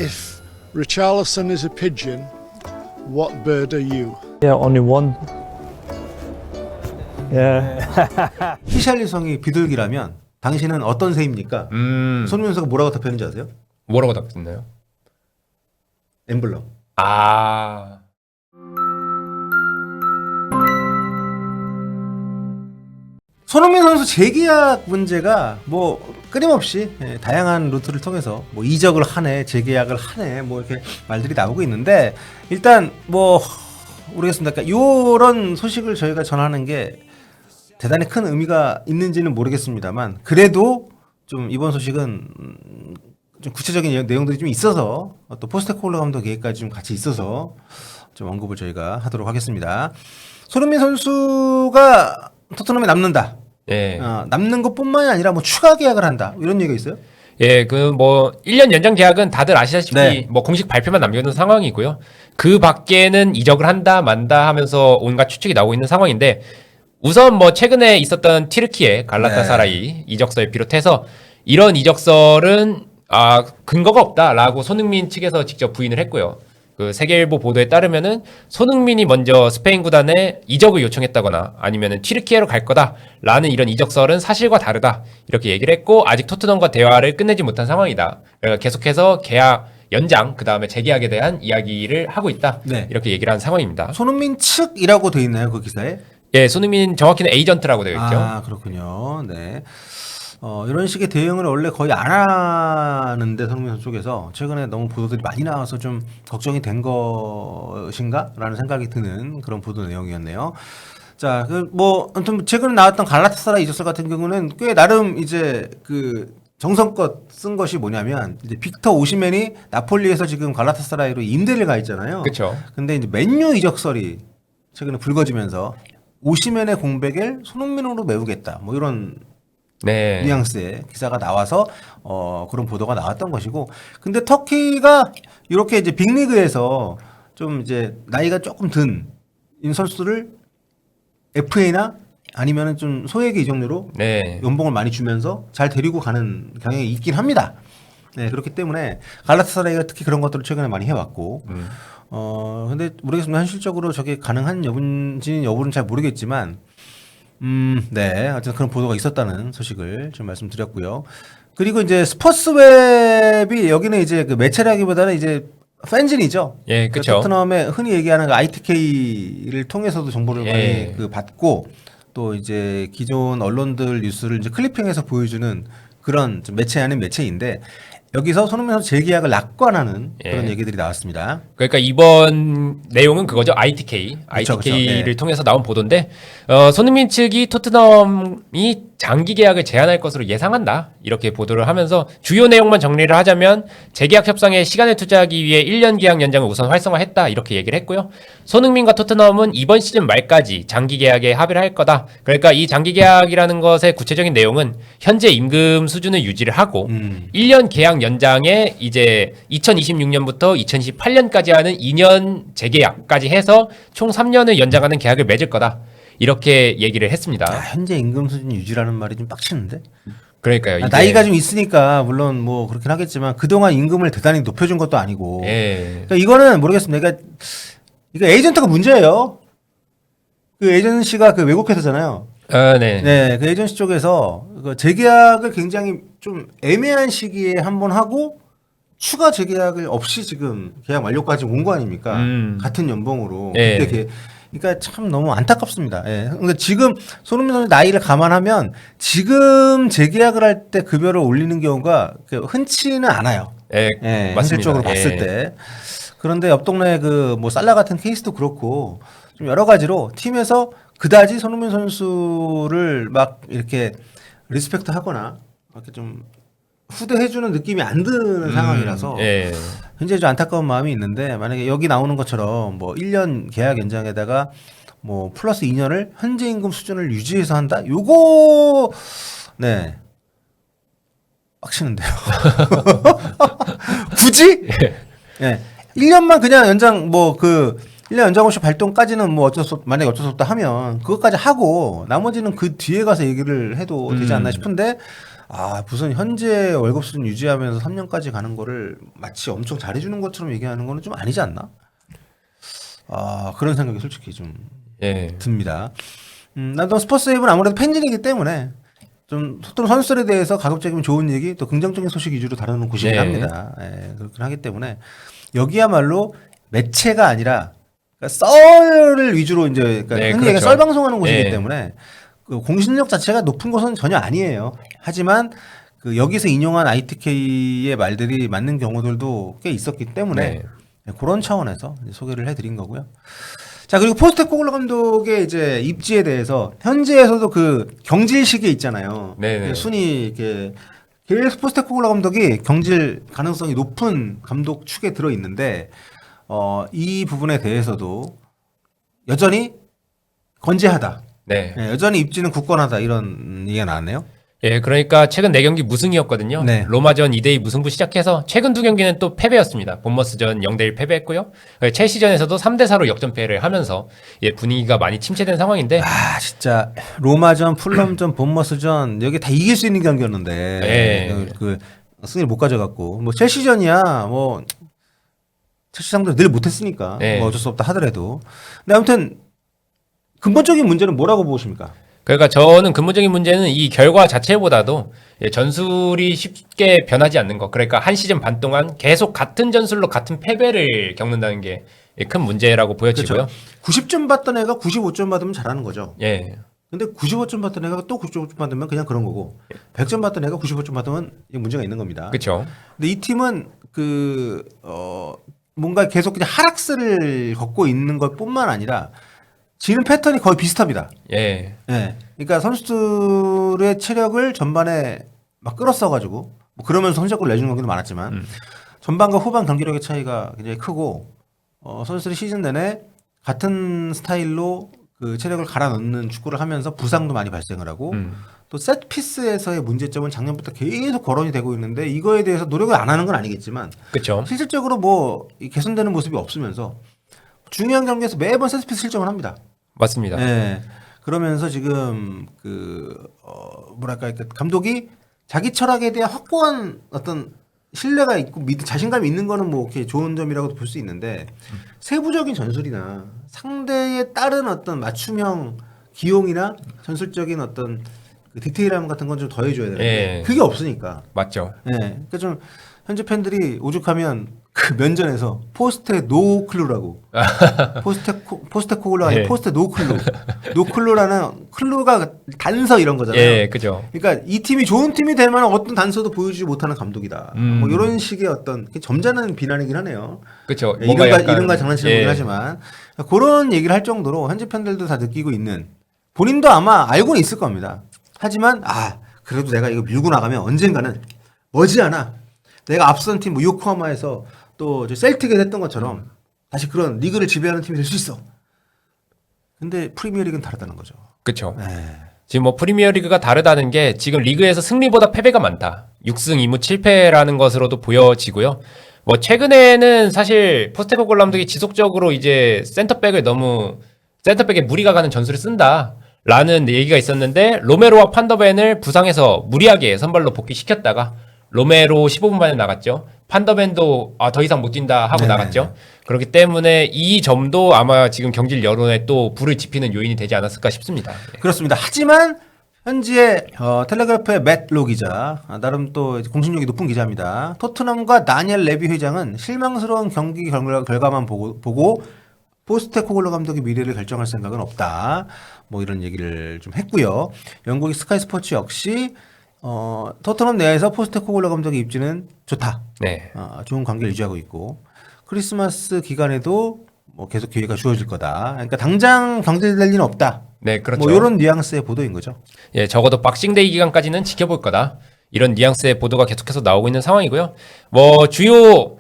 If Richarlison is a pigeon, what bird are you? Yeah, only one. Yeah. 히샬리성이 비둘기라면 당신은 어떤 새입니까? 손흥민 선수가 뭐라고 답했는지 아세요? 뭐라고 답했나요? 엠블럼. 아. 손흥민 선수 재계약 문제가 뭐 끊임없이 다양한 루트를 통해서 뭐 이적을 하네, 재계약을 하네, 뭐 이렇게 말들이 나오고 있는데 일단 뭐 모르겠습니다. 그러니까 이런 소식을 저희가 전하는 게 대단히 큰 의미가 있는지는 모르겠습니다만 그래도 좀 이번 소식은 좀 구체적인 내용들이 좀 있어서 또 포스테코글루 감독 계획까지 좀 같이 있어서 좀 언급을 저희가 하도록 하겠습니다. 손흥민 선수가 토트넘에 남는다. 예. 남는 것뿐만이 아니라 뭐 추가 계약을 한다. 이런 얘기가 있어요? 예, 그 뭐 1년 연장 계약은 다들 아시다시피 네. 뭐 공식 발표만 남겨놓은 상황이고요. 그 밖에는 이적을 한다 만다 하면서 온갖 추측이 나오고 있는 상황인데 우선 뭐 최근에 있었던 튀르키예 갈라타사라이 이적서에 비롯해서 이런 이적설은 근거가 없다라고 손흥민 측에서 직접 부인을 했고요. 그 세계일보 보도에 따르면은 손흥민이 먼저 스페인 구단에 이적을 요청했다거나 아니면은 튀르키예로 갈 거다라는 이런 이적설은 사실과 다르다 이렇게 얘기를 했고 아직 토트넘과 대화를 끝내지 못한 상황이다. 그러니까 계속해서 계약 연장 그 다음에 재계약에 대한 이야기를 하고 있다. 네. 이렇게 얘기를 한 상황입니다. 손흥민 측이라고 돼 있나요? 그 기사에? 예, 손흥민 정확히는 에이전트라고 되어 있죠. 아, 그렇군요. 네. 이런 식의 대응을 원래 거의 안 하는데 손흥민 선수 쪽에서 최근에 너무 보도들이 많이 나와서 좀 걱정이 된 것인가? 라는 생각이 드는 그런 보도 내용이었네요. 자, 아무튼 최근에 나왔던 갈라타사라이 이적설 같은 경우는 꽤 나름 이제 그 정성껏 쓴 것이 뭐냐면 이제 빅터 오시멘이 나폴리에서 지금 갈라타사라이로 임대를 가 있잖아요. 그렇죠. 근데 이제 맨유 이적설이 최근에 불거지면서 오시멘의 공백을 손흥민으로 메우겠다. 뭐 이런 네. 뉘앙스의 기사가 나와서 그런 보도가 나왔던 것이고, 근데 터키가 이렇게 이제 빅리그에서 좀 이제 나이가 조금 든 선수들을 FA나 아니면은 좀 소액의 이적료로 네. 연봉을 많이 주면서 잘 데리고 가는 경향이 있긴 합니다. 네, 그렇기 때문에 갈라타사라이가 특히 그런 것들을 최근에 많이 해왔고, 근데 모르겠습니다. 현실적으로 저게 가능한 여부는 잘 모르겠지만. 네. 어쨌든 그런 보도가 있었다는 소식을 좀 말씀드렸고요. 그리고 이제 스포츠웹이 여기는 이제 그 매체라기보다는 이제 팬진이죠. 예, 그렇죠. 토트넘에 흔히 얘기하는 그 ITK를 통해서도 정보를 예. 많이 그 받고 또 이제 기존 언론들 뉴스를 이제 클리핑해서 보여주는 그런 좀 매체 아닌 매체인데 여기서 손흥민 선수 재계약을 낙관하는 그런 얘기들이 나왔습니다. 그러니까 이번 내용은 그거죠. ITK. 그쵸, ITK를 네. 통해서 나온 보도인데 손흥민 측이 토트넘이 장기 계약을 제한할 것으로 예상한다. 이렇게 보도를 하면서 주요 내용만 정리를 하자면 재계약 협상에 시간을 투자하기 위해 1년 계약 연장을 우선 활성화했다. 이렇게 얘기를 했고요. 손흥민과 토트넘은 이번 시즌 말까지 장기 계약에 합의를 할 거다. 그러니까 이 장기 계약이라는 것의 구체적인 내용은 현재 임금 수준을 유지를 하고 1년 계약 연장에 이제 2026년부터 2028년까지 하는 2년 재계약까지 해서 총 3년을 연장하는 계약을 맺을 거다. 이렇게 얘기를 했습니다. 현재 임금 수준 유지라는 말이 좀 빡치는데? 그러니까요. 이게 나이가 좀 있으니까 물론 뭐 그렇긴 하겠지만 그동안 임금을 대단히 높여준 것도 아니고. 예. 그러니까 이거는 모르겠습니다. 그러니까 이거 에이전트가 문제예요. 그 에이전시가 그 외국 회사잖아요. 네. 네, 그 에이전시 쪽에서 그 재계약을 굉장히 좀 애매한 시기에 한번 하고 추가 재계약을 없이 지금 계약 만료까지 온 거 아닙니까? 같은 연봉으로. 예. 그러니까 참 너무 안타깝습니다. 예. 그러니까 지금 손흥민 선수 나이를 감안하면 지금 재계약을 할 때 급여를 올리는 경우가 흔치는 않아요. 예, 예, 맞습니다. 현실적으로 봤을 예. 때. 그런데 옆 동네 그 뭐 살라 같은 케이스도 그렇고 좀 여러 가지로 팀에서 그다지 손흥민 선수를 막 이렇게 리스펙트 하거나 이렇게 좀 후대해주는 느낌이 안 드는 상황이라서 예. 굉장히 좀 안타까운 마음이 있는데 만약에 여기 나오는 것처럼 뭐 1년 계약 연장에다가 뭐 플러스 2년을 현재 임금 수준을 유지해서 한다? 요거 네 빡치는데요. 굳이? 네. 1년만 그냥 연장 뭐 그 1년 연장 없이 발동까지는 뭐 만약에 어쩔 수 없다 하면 그것까지 하고 나머지는 그 뒤에 가서 얘기를 해도 되지 않나 싶은데 무슨 현재 월급 수준 유지하면서 3년까지 가는 거를 마치 엄청 잘해주는 것처럼 얘기하는 거는 좀 아니지 않나? 그런 생각이 솔직히 좀 예. 듭니다. 나도 스포츠웨이브는 아무래도 팬진이기 때문에 좀 토트넘 선수들에 대해서 가급적이면 좋은 얘기 또 긍정적인 소식 위주로 다루는 곳이긴 네. 합니다. 예, 그렇긴 하기 때문에 여기야말로 매체가 아니라 그러니까 썰을 위주로 이제 그러니까 네, 흔히 얘기해 그렇죠. 썰 방송하는 곳이기 네. 때문에 그 공신력 자체가 높은 것은 전혀 아니에요. 하지만 그 여기서 인용한 ITK의 말들이 맞는 경우들도 꽤 있었기 때문에 네. 그런 차원에서 이제 소개를 해드린 거고요. 자, 그리고 포스테코글로 감독의 이제 입지에 대해서 현지에서도 그 경질식에 있잖아요. 네네. 순위 이렇게 계속 포스테코글로 감독이 경질 가능성이 높은 감독 축에 들어 있는데 이 부분에 대해서도 여전히 건재하다. 네. 예, 여전히 입지는 굳건하다 이런 얘기가 나왔네요. 예, 그러니까 최근 4경기 무승이었거든요. 네. 로마전 2대2 무승부 시작해서 최근 2경기는 또 패배였습니다. 본머스전 0대1 패배했고요. 첼시전에서도 3대4로 역전패를 하면서 분위기가 많이 침체된 상황인데 진짜 로마전, 풀럼전, 본머스전 여기 다 이길 수 있는 경기였는데 네. 그 승리를 못 가져갔고 뭐 첼시전이야 뭐 첼시 상대로 늘 못했으니까 네. 뭐 어쩔 수 없다 하더라도 근데 아무튼 근본적인 문제는 뭐라고 보십니까? 그러니까 저는 근본적인 문제는 이 결과 자체보다도 전술이 쉽게 변하지 않는 거. 그러니까 한 시즌 반 동안 계속 같은 전술로 같은 패배를 겪는다는 게 큰 문제라고 보여지고요. 90점 받던 애가 95점 받으면 잘하는 거죠. 예. 근데 95점 받던 애가 또 95점 받으면 그냥 그런 거고 100점 받던 애가 95점 받으면 이게 문제가 있는 겁니다. 그렇죠. 근데 이 팀은 뭔가 계속 그냥 하락세를 걷고 있는 것뿐만 아니라 지는 패턴이 거의 비슷합니다. 예. 예. 그러니까 선수들의 체력을 전반에 막 끌었어가지고 뭐 그러면서 선제골을 내주는 경기도 많았지만 전반과 후반 경기력의 차이가 굉장히 크고 선수들이 시즌 내내 같은 스타일로 그 체력을 갈아 넣는 축구를 하면서 부상도 많이 발생을 하고 또 세트피스에서의 문제점은 작년부터 계속 거론이 되고 있는데 이거에 대해서 노력을 안 하는 건 아니겠지만 그렇죠. 실질적으로 뭐 개선되는 모습이 없으면서 중요한 경기에서 매번 세트피스 실점을 합니다. 맞습니다. 네. 그러면서 지금 뭐랄까 이렇게 감독이 자기 철학에 대한 확고한 어떤 신뢰가 있고 자신감이 있는 거는 뭐 이렇게 좋은 점이라고도 볼 수 있는데 세부적인 전술이나 상대에 따른 어떤 맞춤형 기용이나 전술적인 어떤 그 디테일함 같은 건 좀 더해줘야 되는데 예. 그게 없으니까. 맞죠. 예. 그러니까 좀 현재 팬들이 오죽하면 그 면전에서 포스트의 노클루라고 포스테코글로 아니 예. 포스트 노클루 노클루라는 클루가 단서 이런 거잖아요. 예, 그죠. 그러니까 이 팀이 좋은 팀이 될 만한 어떤 단서도 보여주지 못하는 감독이다. 뭐 이런 식의 어떤 점잖은 비난이긴 하네요. 그죠. 예, 이른과 장난치는 거긴 하지만 그런 얘기를 할 정도로 현지 팬들도 다 느끼고 있는 본인도 아마 알고는 있을 겁니다. 하지만 그래도 내가 이거 밀고 나가면 언젠가는 머지않아 내가 앞선 팀 뭐 요코하마에서 또 셀틱에 했던 것처럼 다시 그런 리그를 지배하는 팀이 될 수 있어. 근데 프리미어리그는 다르다는 거죠. 그렇죠. 네. 지금 뭐 프리미어리그가 다르다는 게 지금 리그에서 승리보다 패배가 많다. 6승 2무 7패라는 것으로도 보여지고요. 뭐 최근에는 사실 포스테코글로 감독이 지속적으로 이제 센터백에 무리가 가는 전술을 쓴다라는 얘기가 있었는데 로메로와 판더벤을 부상해서 무리하게 선발로 복귀시켰다가 로메로 15분 만에 나갔죠. 판더벤도 더 이상 못 뛴다 하고 네네. 나갔죠. 그렇기 때문에 이 점도 아마 지금 경질 여론에 또 불을 지피는 요인이 되지 않았을까 싶습니다. 그렇습니다. 하지만 현지의 텔레그래프의 맷 로 기자 나름 또 공신력이 높은 기자입니다. 토트넘과 다니엘 레비 회장은 실망스러운 경기 결과만 보고 포스테코글로 감독의 미래를 결정할 생각은 없다. 뭐 이런 얘기를 좀 했고요. 영국의 스카이 스포츠 역시 토트넘 내에서 포스테코글로 감독의 입지는 좋다. 네. 좋은 관계를 유지하고 있고 크리스마스 기간에도 뭐 계속 기회가 주어질 거다. 그러니까 당장 경질될 리는 없다. 네, 그렇죠. 뭐 이런 뉘앙스의 보도인 거죠. 예, 적어도 박싱데이 기간까지는 지켜볼 거다. 이런 뉘앙스의 보도가 계속해서 나오고 있는 상황이고요. 뭐 주요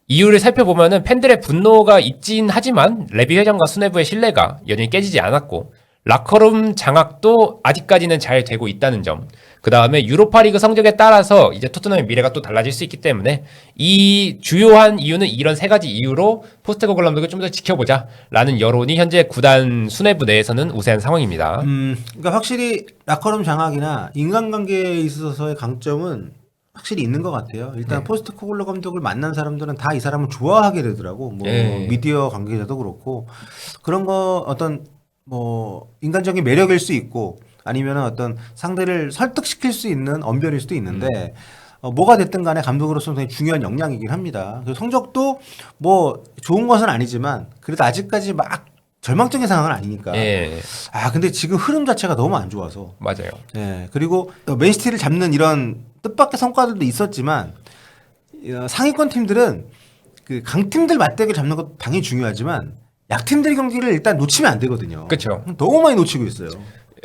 이유를 살펴보면은 팬들의 분노가 있긴 하지만 레비 회장과 수뇌부의 신뢰가 여전히 깨지지 않았고 라커룸 장악도 아직까지는 잘 되고 있다는 점. 그 다음에 유로파리그 성적에 따라서 이제 토트넘의 미래가 또 달라질 수 있기 때문에 이 주요한 이유는 이런 세 가지 이유로 포스테코글루 감독을 좀 더 지켜보자라는 여론이 현재 구단 수뇌부 내에서는 우세한 상황입니다. 그러니까 확실히 라커룸 장악이나 인간관계에 있어서의 강점은 확실히 있는 것 같아요. 일단 포스테코글루 감독을 만난 사람들은 다 이 사람을 좋아하게 되더라고. 뭐 미디어 관계자도 그렇고 그런 거 어떤 뭐 인간적인 매력일 수 있고 아니면 어떤 상대를 설득시킬 수 있는 언변일 수도 있는데 뭐가 됐든 간에 감독으로서는 굉장히 중요한 역량이긴 합니다. 그리고 성적도 뭐 좋은 것은 아니지만 그래도 아직까지 막 절망적인 상황은 아니니까. 예. 아 근데 지금 흐름 자체가 너무 안 좋아서. 맞아요. 예. 그리고 맨시티를 잡는 이런 뜻밖의 성과들도 있었지만 상위권 팀들은 그 강팀들 맞대결 잡는 것도 당연히 중요하지만 약팀들 경기를 일단 놓치면 안 되거든요. 그렇죠. 너무 많이 놓치고 있어요.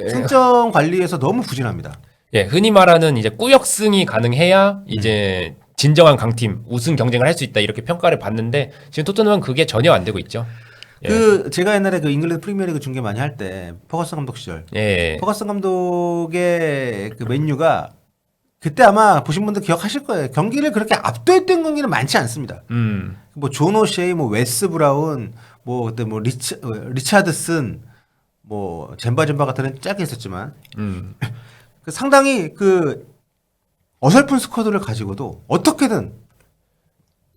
승점 관리에서 너무 부진합니다. 예, 흔히 말하는 이제 꾸역승이 가능해야 이제 진정한 강팀 우승 경쟁을 할 수 있다 이렇게 평가를 받는데 지금 토트넘은 그게 전혀 안 되고 있죠. 예. 그 제가 옛날에 그 잉글랜드 프리미어리그 중계 많이 할 때 퍼거슨 감독 시절 예. 퍼거슨 감독의 그 맨유가 그때 아마 보신 분들 기억하실 거예요. 경기를 그렇게 압도했던 경기는 많지 않습니다. 뭐 존 오셰이, 뭐 웨스 브라운, 뭐 그때 뭐 리차드슨, 뭐 젠바 같은 짧게 있었지만 그 상당히 그 어설픈 스쿼드를 가지고도 어떻게든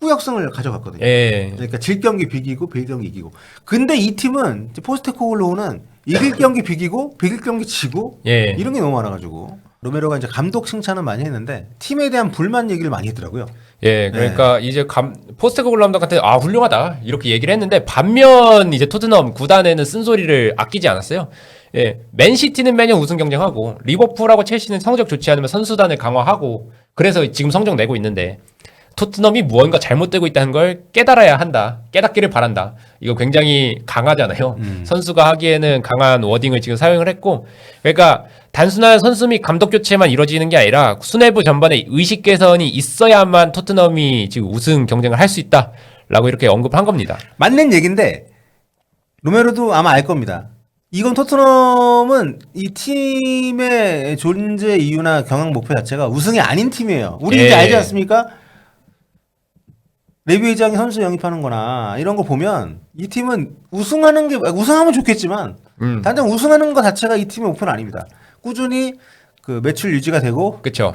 꾸역승을 가져갔거든요. 예. 그러니까 질 경기 비기고 빌 경기 이기고. 근데 이 팀은 포스테코글루는 이길 경기 비기고 빌 경기 지고 예. 이런 게 너무 많아가지고 로메로가 이제 감독 칭찬은 많이 했는데 팀에 대한 불만 얘기를 많이 했더라고요. 예, 그러니까 이제 포스테코글루 감독한테 아 훌륭하다 이렇게 얘기를 했는데 반면 이제 토트넘 구단에는 쓴소리를 아끼지 않았어요. 예, 맨시티는 매년 우승 경쟁하고 리버풀하고 첼시는 성적 좋지 않으면 선수단을 강화하고 그래서 지금 성적 내고 있는데 토트넘이 무언가 잘못되고 있다는 걸 깨달아야 한다. 깨닫기를 바란다. 이거 굉장히 강하잖아요. 선수가 하기에는 강한 워딩을 지금 사용을 했고 그러니까 단순한 선수 및 감독 교체만 이루어지는 게 아니라 수뇌부 전반에 의식 개선이 있어야만 토트넘이 지금 우승 경쟁을 할 수 있다라고 이렇게 언급한 겁니다. 맞는 얘기인데 로메로도 아마 알 겁니다. 이건 토트넘은 이 팀의 존재 이유나 경영 목표 자체가 우승이 아닌 팀이에요. 우리 이제 알지 않습니까? 레비 회장이 선수 영입하는 거나 이런 거 보면 이 팀은 우승하면 좋겠지만 단장 우승하는 것 자체가 이 팀의 목표는 아닙니다. 꾸준히 그 매출 유지가 되고 그렇죠.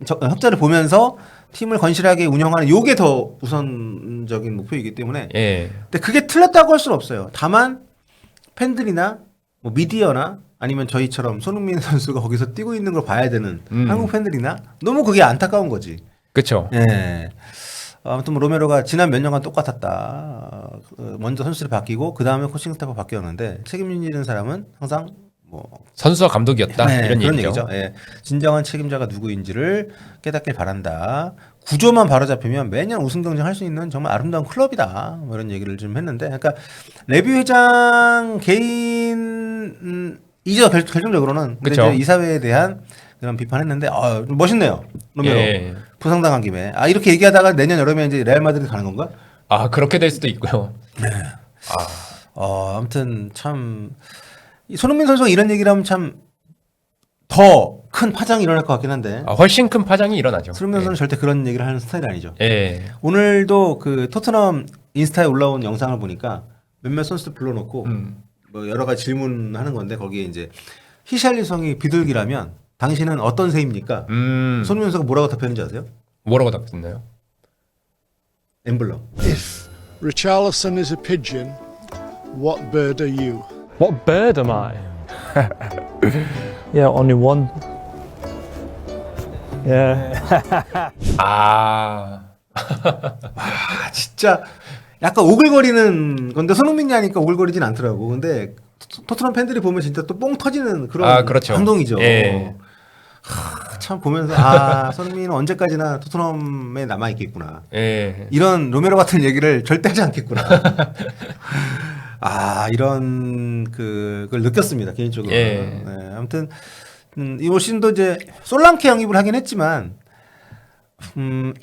흑자를 보면서 팀을 건실하게 운영하는 요게 더 우선적인 목표이기 때문에 예. 근데 그게 틀렸다고 할 수는 없어요. 다만 팬들이나 뭐 미디어나 아니면 저희처럼 손흥민 선수가 거기서 뛰고 있는 걸 봐야 되는 한국 팬들이나 너무 그게 안타까운 거지. 그렇죠. 예. 아무튼 뭐 로메로가 지난 몇 년간 똑같았다. 먼저 선수를 바뀌고 그 다음에 코칭 스태프 바뀌었는데 책임지는 사람은 항상 뭐 선수와 감독이었다 이런 그런 얘기죠. 얘기죠. 예. 진정한 책임자가 누구인지를 깨닫길 바란다. 구조만 바로잡히면 매년 우승 경쟁할 수 있는 정말 아름다운 클럽이다. 뭐 이런 얘기를 좀 했는데, 그러니까 레비 회장 개인이죠. 결정적으로는. 근데 그쵸. 이제 이사회에 대한 그런 비판했는데, 멋있네요. 로메로. 예. 부상당한 김에. 이렇게 얘기하다가 내년 여름에 이제 레알 마드리드 가는 건가? 아 그렇게 될 수도 있고요. 아무튼 참 이 손흥민 선수가 이런 얘기를 하면 참 더 큰 파장이 일어날 것 같긴 한데. 훨씬 큰 파장이 일어나죠. 손흥민 선수는 절대 그런 얘기를 하는 스타일이 아니죠. 예. 오늘도 그 토트넘 인스타에 올라온 영상을 보니까 몇몇 선수들 불러놓고 뭐 여러 가지 질문하는 건데 거기에 이제 히샬리성이 비둘기라면 당신은 어떤 새입니까? 손흥민 선수가 뭐라고 답했는지 아세요? 뭐라고 답했나요? 엠블럼. If Richarlison is a pigeon, what bird are you? What bird am I? Yeah, only one. Yeah. 아. 진짜 약간 오글거리는 건데 손흥민이 하니까 오글거리진 않더라고. 근데 토트넘 팬들이 보면 진짜 또 뽕 터지는 그런 그렇죠. 감동이죠. 예. 참 보면서 손흥민은 언제까지나 토트넘에 남아 있겠구나. 예. 이런 로메로 같은 얘기를 절대 하지 않겠구나. 이런 그걸 느꼈습니다 개인적으로. 예. 네, 아무튼 이 시즌도 이제 솔랑케 영입을 하긴 했지만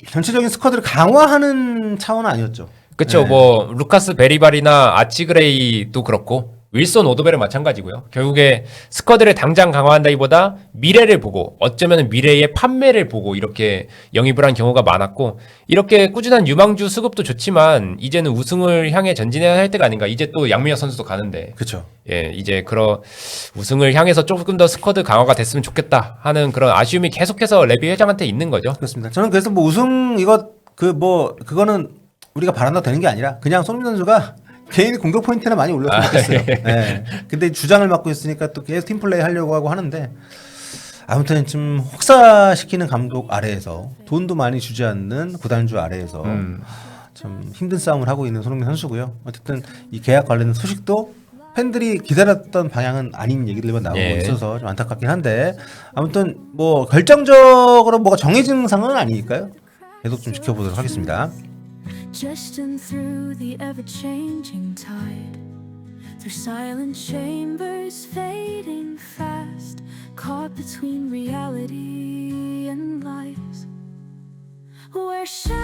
전체적인 스쿼드를 강화하는 차원은 아니었죠. 그렇죠. 네. 뭐 루카스 베리발이나 아치그레이도 그렇고 윌son 오도벨은 마찬가지고요. 결국에 스쿼드를 당장 강화한다기보다 미래를 보고 어쩌면 미래의 판매를 보고 이렇게 영입을 한 경우가 많았고 이렇게 꾸준한 유망주 수급도 좋지만 이제는 우승을 향해 전진해야 할 때가 아닌가. 이제 또 양민혁 선수도 가는데 그렇죠. 예, 이제 그런 우승을 향해서 조금 더 스쿼드 강화가 됐으면 좋겠다 하는 그런 아쉬움이 계속해서 레비 회장한테 있는 거죠. 그렇습니다. 저는 그래서 뭐 우승 이거 그거는 우리가 바란다고 되는 게 아니라 그냥 손흥민 선수가 개인 공격 포인트는 많이 올렸으면 좋겠어요. 네. 근데 주장을 맡고 있으니까 또 계속 팀플레이 하려고 하고 하는데 아무튼 좀 혹사시키는 감독 아래에서 돈도 많이 주지 않는 구단주 아래에서 참 힘든 싸움을 하고 있는 손흥민 선수고요. 어쨌든 이 계약 관련된 소식도 팬들이 기다렸던 방향은 아닌 얘기들만 나오고 예. 있어서 좀 안타깝긴 한데 아무튼 뭐 결정적으로 뭐가 정해진 상황은 아니니까요. 계속 좀 지켜보도록 하겠습니다. Jesting through the ever-changing tide, through silent chambers fading fast, caught between reality and lies, where shadows